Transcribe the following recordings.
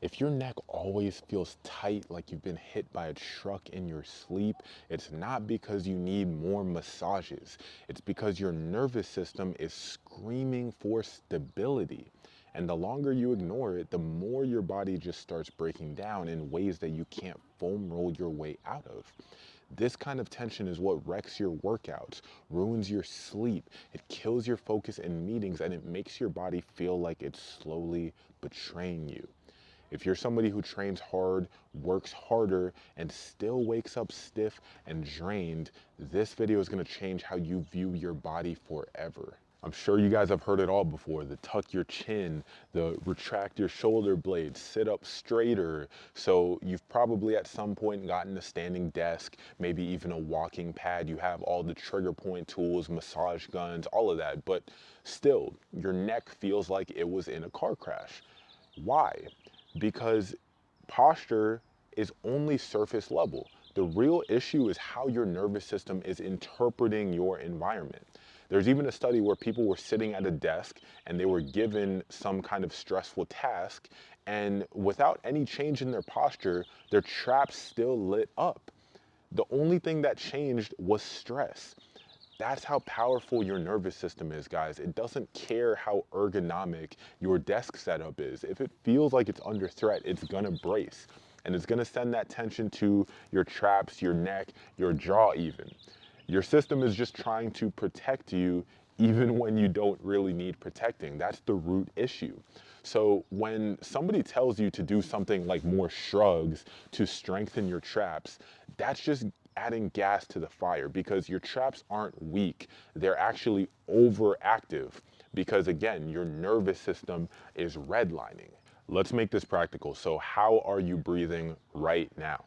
If your neck always feels tight, like you've been hit by a truck in your sleep, it's not because you need more massages. It's because your nervous system is screaming for stability. And the longer you ignore it, the more your body just starts breaking down in ways that you can't foam roll your way out of. This kind of tension is what wrecks your workouts, ruins your sleep, it kills your focus in meetings, and it makes your body feel like it's slowly betraying you. If you're somebody who trains hard, works harder, and still wakes up stiff and drained, this video is gonna change how you view your body forever. I'm sure you guys have heard it all before, the tuck your chin, the retract your shoulder blades, sit up straighter. So you've probably at some point gotten a standing desk, maybe even a walking pad. You have all the trigger point tools, massage guns, all of that, but still, your neck feels like it was in a car crash. Why? Because posture is only surface level. The real issue is how your nervous system is interpreting your environment. There's even a study where people were sitting at a desk and they were given some kind of stressful task, and without any change in their posture, their traps still lit up. The only thing that changed was stress. That's how powerful your nervous system is, guys. It doesn't care how ergonomic your desk setup is. If it feels like it's under threat, it's gonna brace. And it's gonna send that tension to your traps, your neck, your jaw even. Your system is just trying to protect you even when you don't really need protecting. That's the root issue. So when somebody tells you to do something like more shrugs to strengthen your traps, that's just adding gas to the fire because your traps aren't weak. They're actually overactive because, again, your nervous system is redlining. Let's make this practical. So how are you breathing right now?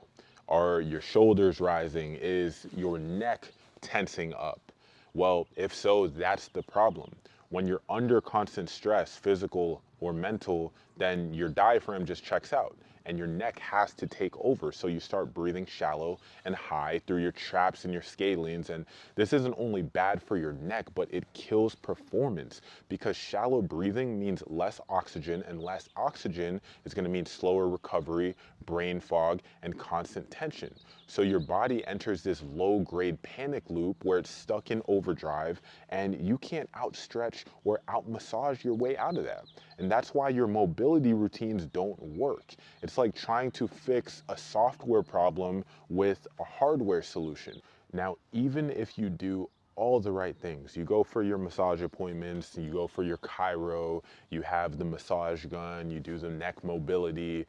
Are your shoulders rising? Is your neck tensing up? Well, if so, that's the problem. When you're under constant stress, physical or mental, then your diaphragm just checks out and your neck has to take over. So you start breathing shallow and high through your traps and your scalenes. And this isn't only bad for your neck, but it kills performance because shallow breathing means less oxygen, and less oxygen is going to mean slower recovery, brain fog, and constant tension. So your body enters this low grade panic loop where it's stuck in overdrive and you can't outstretch or out massage your way out of that. And that's why your mobility routines don't work. It's like trying to fix a software problem with a hardware solution. Now, even if you do all the right things, you go for your massage appointments, you go for your chiro, you have the massage gun, you do the neck mobility,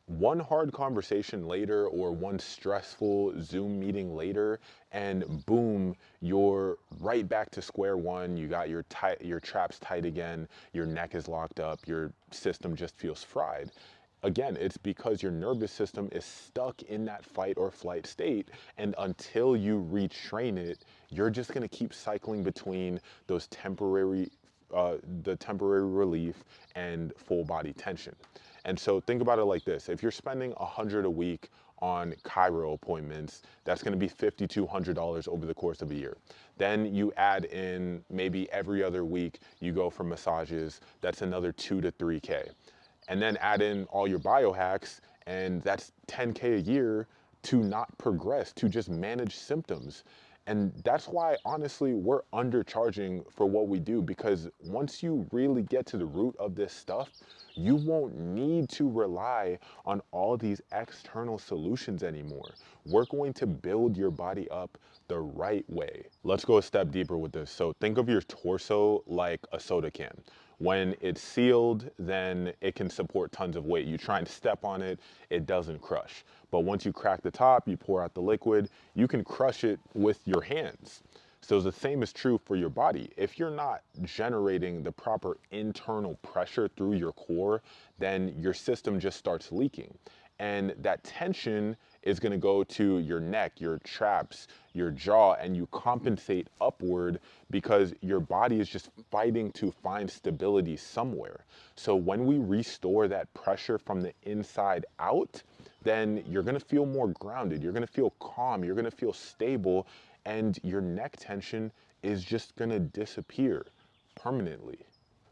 one hard conversation later or one stressful Zoom meeting later, and boom, you're right back to square one. You got your traps tight again, your neck is locked up, your system just feels fried. Again, it's because your nervous system is stuck in that fight or flight state, and until you retrain it, you're just gonna keep cycling between those the temporary relief and full body tension. And so think about it like this. If you're spending 100 a week on chiro appointments, that's going to be $5,200 over the course of a year. Then you add in maybe every other week you go for massages, that's another 2 to 3K. And then add in all your biohacks, and that's 10K a year to not progress, to just manage symptoms. And that's why, honestly, we're undercharging for what we do, because once you really get to the root of this stuff, you won't need to rely on all these external solutions anymore. We're going to build your body up the right way. Let's go a step deeper with this. So think of your torso like a soda can. When it's sealed, then it can support tons of weight. You try and step on it, it doesn't crush. But once you crack the top, you pour out the liquid, you can crush it with your hands. So the same is true for your body. If you're not generating the proper internal pressure through your core, then your system just starts leaking. And that tension is going to go to your neck, your traps, your jaw, and you compensate upward because your body is just fighting to find stability somewhere. So when we restore that pressure from the inside out, then you're going to feel more grounded, you're going to feel calm, you're going to feel stable, and your neck tension is just going to disappear permanently.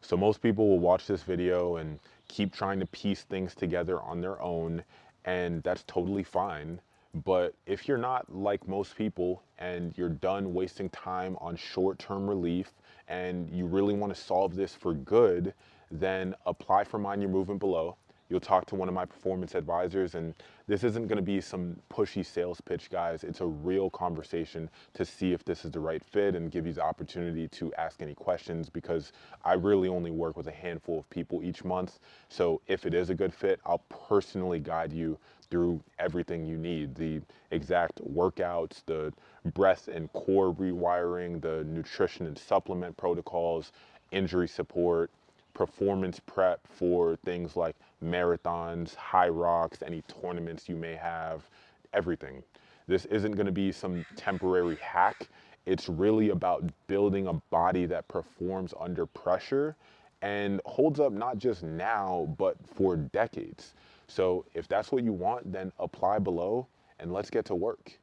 So most people will watch this video and keep trying to piece things together on their own, and that's totally fine. But if you're not like most people and you're done wasting time on short term relief and you really want to solve this for good, then apply for Mind Your Movement below. You'll talk to one of my performance advisors, and this isn't going to be some pushy sales pitch, guys. It's a real conversation to see if this is the right fit and give you the opportunity to ask any questions, because I really only work with a handful of people each month. So if it is a good fit, I'll personally guide you through everything you need: the exact workouts, the breath and core rewiring, the nutrition and supplement protocols, injury support, performance prep for things like marathons, high rocks, any tournaments you may have, everything. This isn't going to be some temporary hack. It's really about building a body that performs under pressure and holds up not just now, but for decades. So if that's what you want, then apply below and let's get to work.